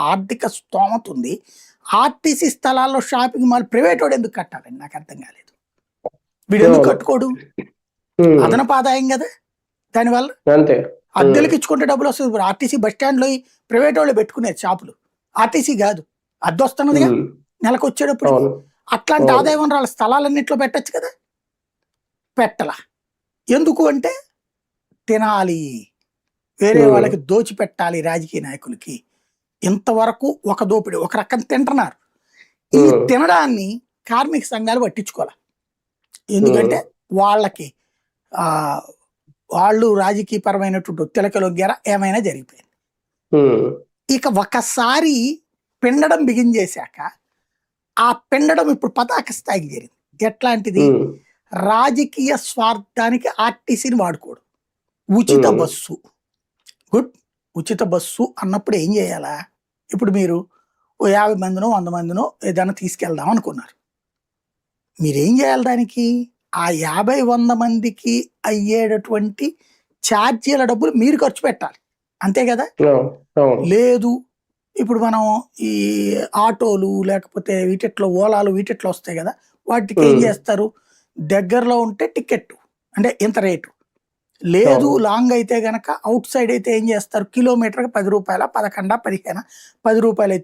ఆర్థిక స్తోమత ఉంది. ఆర్టీసీ స్థలాల్లో షాపింగ్ మాల్ ప్రైవేట్ వాడు ఎందుకు కట్టాలండి? నాకు అర్థం కాలేదు. వీడు ఎందుకు కట్టుకోడు? అదనపు ఆదాయం కదా దానివల్ల. అంతే. అద్దెలకు ఇచ్చుకుంటే డబ్బులు వస్తుంది. ఇప్పుడు ఆర్టీసీ బస్ స్టాండ్ లో ప్రైవేట్ వాళ్ళు పెట్టుకునేది షాపులు, ఆర్టీసీ కాదు. అద్దె వస్తున్నదిగా నెలకు వచ్చేటప్పుడు. అట్లాంటి ఆదాయం వాళ్ళ స్థలాలన్నింటిలో పెట్టచ్చు కదా, పెట్టలా. ఎందుకు అంటే తినాలి, వేరే వాళ్ళకి దోచి పెట్టాలి. రాజకీయ నాయకులకి ఇంతవరకు ఒక దోపిడీ, ఒక రకం తింటున్నారు. ఈ తినడాన్ని కార్మిక సంఘాలు పట్టించుకోవాలి. ఎందుకంటే వాళ్ళకి వాళ్ళు రాజకీయ పరమైనటువంటి ఒత్తిలకలొగ్గారా, ఏమైనా జరిగిపోయింది. ఇక ఒకసారి పిండడం బిగించేశాక ఆ పిండడం ఇప్పుడు పతాక స్థాయికి జరిగింది. ఎట్లాంటిది? రాజకీయ స్వార్థానికి ఆర్టీసీని వాడుకోడు. ఉచిత బస్సు, గుడ్. ఉచిత బస్సు అన్నప్పుడు ఏం చేయాలా? ఇప్పుడు మీరు ఓ 50 మందినో 100 మందినో ఏదైనా తీసుకెళ్దాం అనుకున్నారు. మీరేం చేయాలి? దానికి ఆ 50-100 మందికి అయ్యేటటువంటి ఛార్జీల డబ్బులు మీరు ఖర్చు పెట్టాలి, అంతే కదా? లేదు ఇప్పుడు మనం ఈ ఆటోలు లేకపోతే వీటిట్లో ఓలాలు వీటిట్లో వస్తాయి కదా, వాటికి ఏం చేస్తారు? దగ్గరలో ఉంటే టికెట్ అంటే ఇంత రేటు, లేదు లాంగ్ అయితే గనక అవుట్ సైడ్ అయితే ఏం చేస్తారు? కిలోమీటర్కి 10 రూపాయల 11 15 10 రూపాయలు